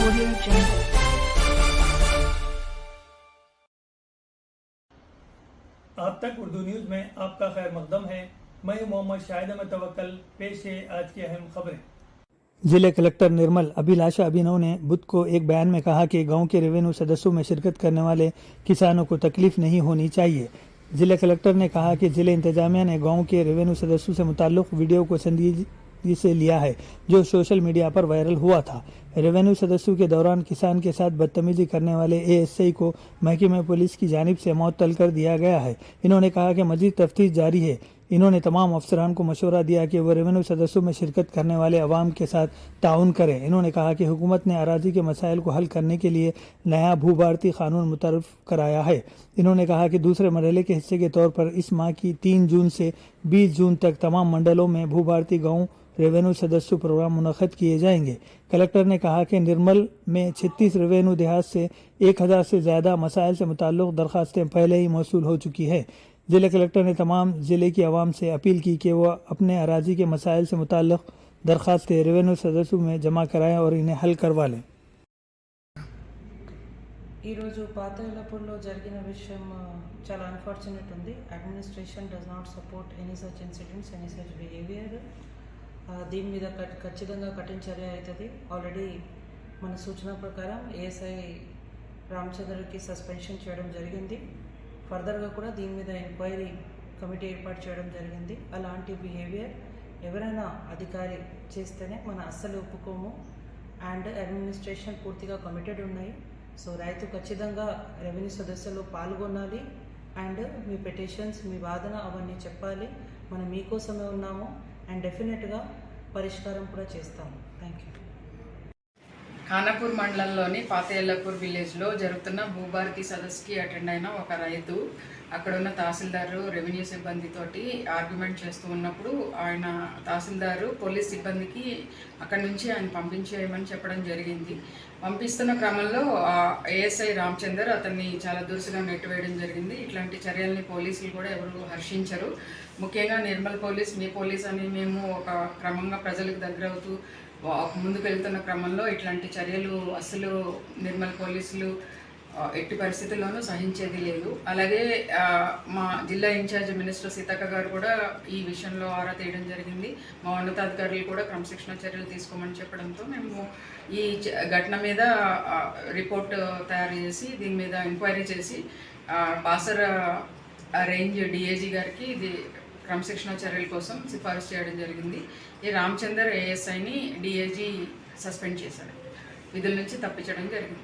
Audio Jungle। आप तक Urdu news में आपका खैर मकदम है। मैं मोहम्मद शाहिद अहमद तवक्कल। पेश है आज की अहम खबरें। जिले कलेक्टर निर्मल अभिलाषा अभिनव ने बुध को एक बयान में कहा कि गांव के रेवेन्यू सदस्यों में शिरकत करने वाले किसानों को तकलीफ नहीं होनी चाहिए। जिले कलेक्टर ने कहा कि जिले इंतजामिया ने गांव के रेवेन्यू सदस्यों से मुताल्लिक वीडियो को संजीदगी से लिया है जो सोशल मीडिया पर वायरल हुआ था। रेवेन्यू सदस्यों के दौरान किसान के साथ बदतमीजी करने वाले एएसआई को महकमे पुलिस की जानिब से मअतल कर दिया गया है। इन्होंने कहा कि मजीद तफ्तीश जारी है। इन्होंने तमाम अफसरान को मशवरा दिया कि वो रेवेन्यू सदस्यों में शिरकत करने वाले अवाम के साथ ताउन करें। इन्होंने कहा कि हुकूमत ने अराजी के मसाइल को हल करने के लिए नया भू भारती कानून मुतरफ कराया है। इन्होंने कहा कि दूसरे मरहले के हिस्से के तौर पर इस माह की 3 जून से 20 जून तक तमाम मंडलों में भू भारती गाँव रेवेन्यू सदस्य प्रोग्राम मुनक़्क़द किए जाएंगे। कलेक्टर ने कहा कि निर्मल में 36 रेवेन्यू देहात से 1000 से ज़्यादा मसाइल से मुताल्लिक़ दरख्वास्तें पहले ही मौसूल हो चुकी है। जिले कलेक्टर ने तमाम ज़िले की आवाम से अपील की कि वह अपने अराजी के मसाइल से मुताल्लिक़ दरख्वास्तें रेवेन्यू सदस्यों में जमा कराएं और इन्हें हल करवा लें। ఈరోజు పాతేళ్లపూర్లో జరిగిన విషయం చాలా అన్ఫార్చునేట్ ఉంది. Administration does not support any such incidents, any such behaviour. దీని మీద ఖచ్చితంగా కఠిన చర్య అవుతుంది. ఆల్రెడీ మన సూచన ప్రకారం ఏఎస్ఐ రామచంద్రకి సస్పెన్షన్ చేయడం జరిగింది. ఫర్దర్గా కూడా దీని మీద ఎంక్వైరీ కమిటీ ఏర్పాటు చేయడం జరిగింది. అలాంటి బిహేవియర్ ఎవరైనా అధికారి చేస్తేనే మన అస్సలు ఒప్పుకోము. అండ్ అడ్మినిస్ట్రేషన్ పూర్తిగా కమిటెడ్ ఉన్నాయి. సో రైతు ఖచ్చితంగా రెవెన్యూ సదస్సులో పాల్గొనాలి. అండ్ మీ పిటిషన్స్, మీ వాదన అవన్నీ చెప్పాలి. మనం మీకోసమే ఉన్నాము అండ్ డెఫినెట్గా పరిష్కారం కూడా చేస్తాము. Thank you. ఖానాపూర్ మండలంలోని పాతేళ్లపూర్ విలేజ్లో జరుగుతున్న భూభారతి సదస్సుకి అటెండ్ అయిన ఒక రైతు అక్కడున్న తహసీల్దారు రెవెన్యూ సిబ్బందితోటి ఆర్గ్యుమెంట్ చేస్తూ ఉన్నప్పుడు ఆయన తహసీల్దారు పోలీస్ సిబ్బందికి అక్కడి నుంచి ఆయన పంపించేయమని చెప్పడం జరిగింది. పంపిస్తున్న క్రమంలో ఏఎస్ఐ రామచందర్ అతన్ని చాలా దురుసుగా నెట్టివేయడం జరిగింది. ఇట్లాంటి చర్యల్ని పోలీసులు కూడా ఎవరు హర్షించరు. ముఖ్యంగా నిర్మల్ పోలీస్, మీ పోలీస్ అని మేము ఒక క్రమంగా ప్రజలకు దగ్గర అవుతూ ముందుకు వెళ్తున్న క్రమంలో ఇట్లాంటి చర్యలు అసలు నిర్మల్ పోలీసులు ఎట్టి పరిస్థితుల్లోనూ సహించేది లేదు. అలాగే మా జిల్లా ఇన్ఛార్జ్ మినిస్టర్ సీతక్క గారు కూడా ఈ విషయంలో ఆరా తీయడం జరిగింది. మా ఉన్నతాధికారులు కూడా క్రమశిక్షణ చర్యలు తీసుకోమని చెప్పడంతో మేము ఈ ఘటన మీద రిపోర్ట్ తయారు చేసి దీని మీద ఎంక్వైరీ చేసి బాసర రేంజ్ డిఐజీ గారికి ఇది క్రమశిక్షణ చర్యల కోసం సిఫారసు చేయడం జరిగింది. ఈ రామచందర్ ఏఎస్ఐని డిఐజీ సస్పెండ్ చేశారు, విధుల నుంచి తప్పించడం జరిగింది.